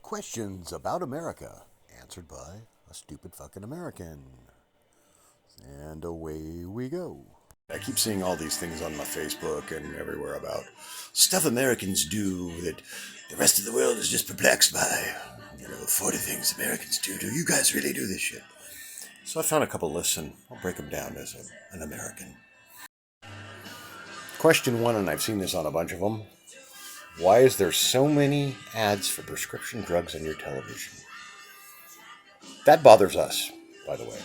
Questions about America, answered by a stupid fucking American. And away we go. I keep seeing all these things on my Facebook and everywhere about stuff Americans do that the rest of the world is just perplexed by. 40 things Americans do. Do you guys really do this shit? So I found a couple lists and I'll break them down as an American. Question one, and I've seen this on a bunch of them. Why is there so many ads for prescription drugs on your television? That bothers us, by the way.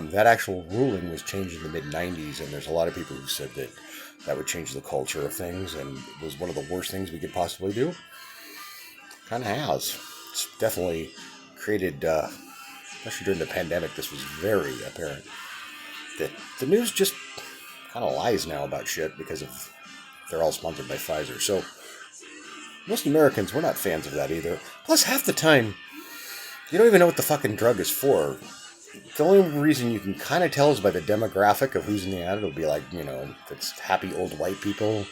That actual ruling was changed in the mid-90s, and there's a lot of people who said that that would change the culture of things, and it was one of the worst things we could possibly do. Kind of has. It's definitely created, especially during the pandemic, this was very apparent, that the news just kind of lies now about shit because of they're all sponsored by Pfizer. So most Americans, we're not fans of that either. Plus, half the time, you don't even know what the fucking drug is for. The only reason you can kind of tell is by the demographic of who's in the ad. It'll be like, if it's happy old white people,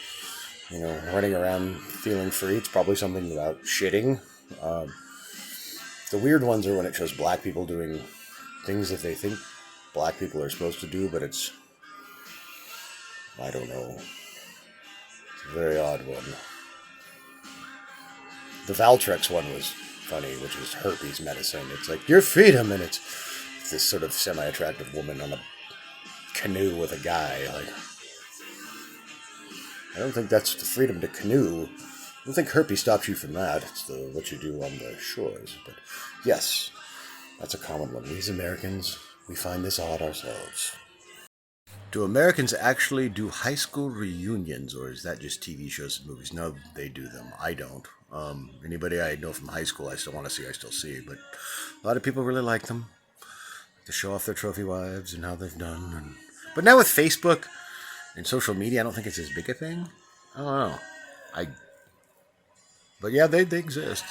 running around feeling free. It's probably something about shitting. The weird ones are when it shows black people doing things that they think black people are supposed to do, but it's, I don't know. It's a very odd one. The Valtrex one was funny, which was herpes medicine. It's like, your freedom, and it's this sort of semi-attractive woman on a canoe with a guy. Like, I don't think that's the freedom to canoe. I don't think herpes stops you from that. It's what you do on the shores. But yes, that's a common one. We as Americans, we find this odd ourselves. Do Americans actually do high school reunions, or is that just TV shows and movies? No, they do them. I don't. Anybody I know from high school I still want to see, I still see. But a lot of people really like them. To show off their trophy wives and how they've done. But now with Facebook and social media, I don't think it's as big a thing. I don't know. But yeah, they exist.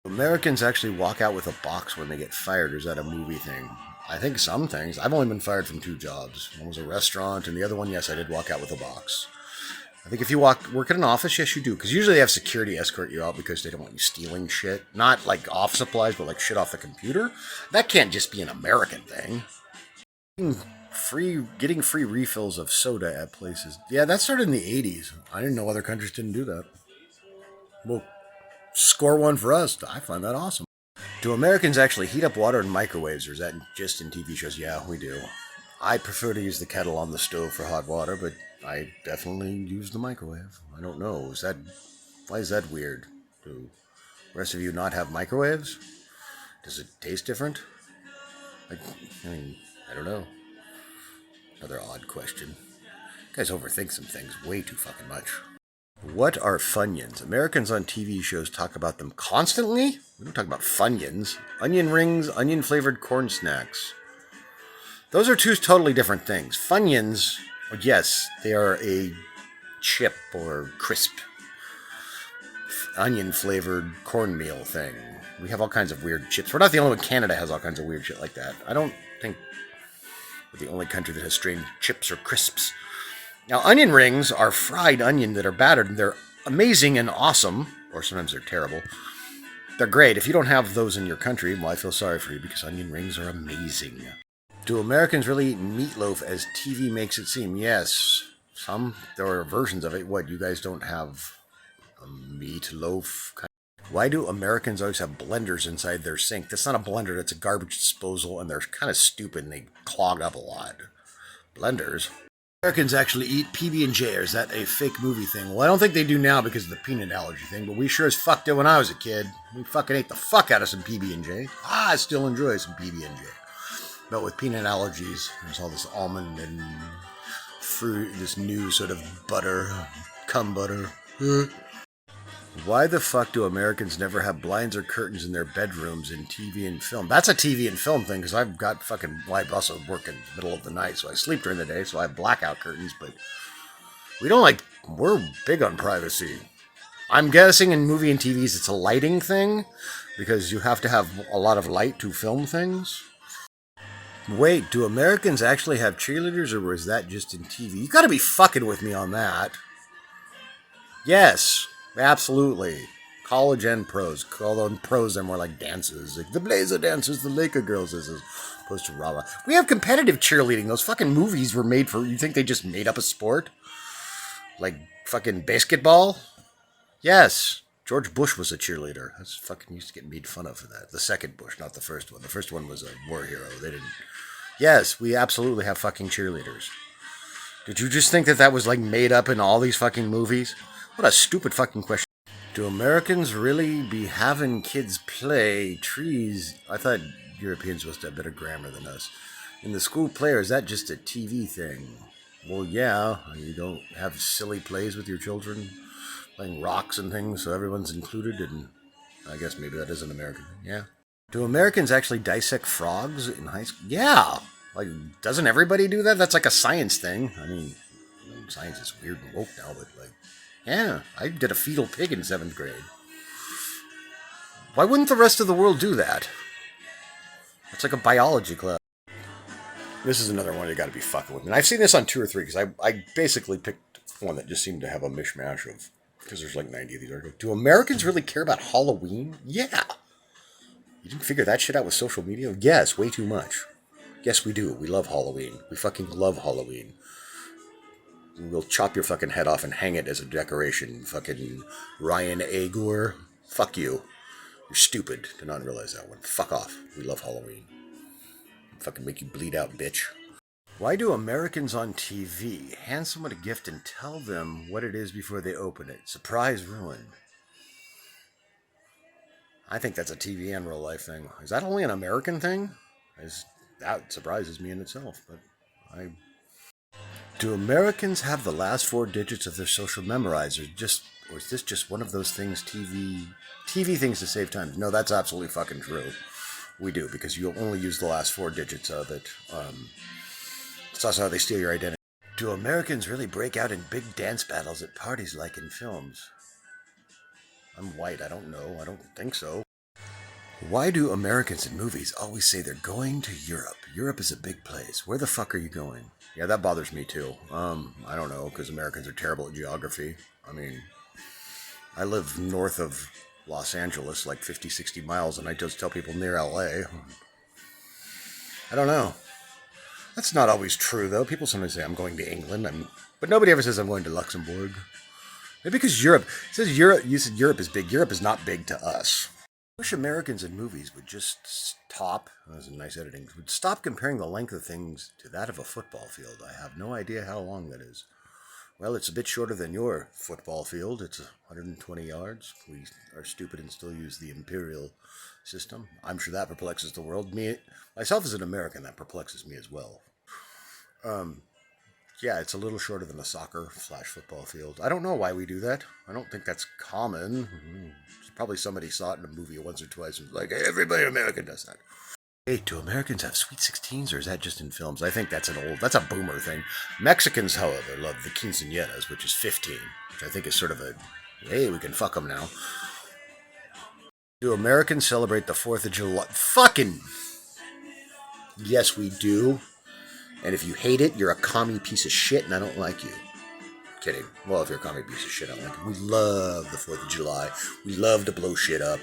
Americans actually walk out with a box when they get fired, or is that a movie thing? I think some things. I've only been fired from 2 jobs. One was a restaurant, and the other one, yes, I did walk out with a box. I think if you work in an office, yes, you do. Because usually they have security escort you out because they don't want you stealing shit. Not like office supplies, but like shit off the computer. That can't just be an American thing. Getting free refills of soda at places. Yeah, that started in the 80s. I didn't know other countries didn't do that. Well, score one for us. I find that awesome. Do Americans actually heat up water in microwaves, or is that just in TV shows? Yeah, we do. I prefer to use the kettle on the stove for hot water, but I definitely use the microwave. I don't know. Why is that weird? Do the rest of you not have microwaves? Does it taste different? I don't know. Another odd question. You guys overthink some things way too fucking much. What are Funyuns? Americans on TV shows talk about them constantly? We don't talk about Funyuns. Onion rings, onion-flavored corn snacks. Those are 2 totally different things. Funyuns, yes, they are a chip or crisp onion-flavored cornmeal thing. We have all kinds of weird chips. We're not the only one. Canada has all kinds of weird shit like that. I don't think we're the only country that has strange chips or crisps. Now, onion rings are fried onion that are battered, and they're amazing and awesome, or sometimes they're terrible. They're great. If you don't have those in your country, well, I feel sorry for you, because onion rings are amazing. Do Americans really eat meatloaf as TV makes it seem? Yes. There are versions of it. What, you guys don't have a meatloaf? Why do Americans always have blenders inside their sink? That's not a blender, that's a garbage disposal, and they're kind of stupid, and they clog up a lot. Blenders? Americans actually eat PB&J, or is that a fake movie thing? Well, I don't think they do now because of the peanut allergy thing, but we sure as fuck did when I was a kid. We fucking ate the fuck out of some PB&J. I still enjoy some PB&J. But with peanut allergies, there's all this almond and fruit, this new sort of butter, cum butter. Why the fuck do Americans never have blinds or curtains in their bedrooms in TV and film? That's a TV and film thing, because I've got I also work in the middle of the night, so I sleep during the day, so I have blackout curtains, but we're big on privacy. I'm guessing in movie and TVs it's a lighting thing, because you have to have a lot of light to film things. Wait, do Americans actually have cheerleaders, or was that just in TV? You gotta be fucking with me on that. Yes, absolutely. College and pros. Although in pros, they're more like dances. Like the Blazer dancers, the Laker girls, as opposed to rah-rah. We have competitive cheerleading. Those fucking movies were made for... You think they just made up a sport? Like fucking basketball? Yes. George Bush was a cheerleader. That's fucking used to get made fun of for that. The second Bush, not the first one. The first one was a war hero. They didn't... Yes, we absolutely have fucking cheerleaders. Did you just think that that was like made up in all these fucking movies? What a stupid fucking question. Do Americans really be having kids play trees? I thought Europeans must have better grammar than us. In the school play, or is that just a TV thing? Well, yeah, you don't have silly plays with your children, playing rocks and things, so everyone's included, and I guess maybe that is an American thing, yeah. Do Americans actually dissect frogs in high school? Yeah! Like, doesn't everybody do that? That's like a science thing. I mean, science is weird and woke now, but like, yeah, I did a fetal pig in 7th grade. Why wouldn't the rest of the world do that? It's like a biology class. This is another one you gotta be fucking with. And I've seen this on 2 or 3, because I basically picked one that just seemed to have a mishmash of, because there's like 90 of these articles. Do Americans really care about Halloween? Yeah! You didn't figure that shit out with social media? Yes, way too much. Yes, we do. We love Halloween. We fucking love Halloween. We'll chop your fucking head off and hang it as a decoration. Fucking Ryan Agur. Fuck you. You're stupid to not realize that one. Fuck off. We love Halloween. Fucking make you bleed out, bitch. Why do Americans on TV hand someone a gift and tell them what it is before they open it? Surprise ruin. I think that's a TV and real life thing. Is that only an American thing? That surprises me in itself, but I... Do Americans have the last 4 digits of their social memorized, or is this just one of those things TV things to save time? No, that's absolutely fucking true. We do, because you only use the last 4 digits of it. It's also how they steal your identity. Do Americans really break out in big dance battles at parties like in films? I'm white, I don't know. I don't think so. Why do Americans in movies always say they're going to Europe? Europe is a big place. Where the fuck are you going? Yeah, that bothers me too. I don't know, because Americans are terrible at geography. I mean, I live north of Los Angeles, like 50, 60 miles, and I just tell people near LA. I don't know. That's not always true, though. People sometimes say I'm going to England, but nobody ever says I'm going to Luxembourg. Maybe because Europe, it says Europe, you said Europe is big. Europe is not big to us. I wish Americans in movies would just stop, that was a nice editing, would stop comparing the length of things to that of a football field. I have no idea how long that is. Well, it's a bit shorter than your football field. It's 120 yards. We are stupid and still use the imperial system. I'm sure that perplexes the world. Myself as an American, that perplexes me as well. Yeah, it's a little shorter than a soccer/football field. I don't know why we do that. I don't think that's common. Probably somebody saw it in a movie once or twice and was like, hey, everybody American does that. Hey, do Americans have sweet 16s, or is that just in films? I think that's a boomer thing. Mexicans, however, love the quinceañeras, which is 15, which I think is sort of a, hey, we can fuck them now. Do Americans celebrate the 4th of July? Fucking... Yes, we do. And if you hate it, you're a commie piece of shit, and I don't like you. Kidding. Well, if you're a commie piece of shit, I don't like it. We love the 4th of July. We love to blow shit up.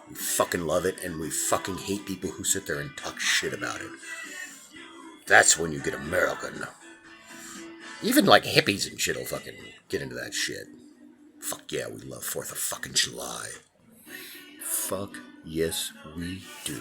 We fucking love it, and we fucking hate people who sit there and talk shit about it. That's when you get American. Even like hippies and shit will fucking get into that shit. Fuck yeah, we love 4th of fucking July. Fuck yes, we do.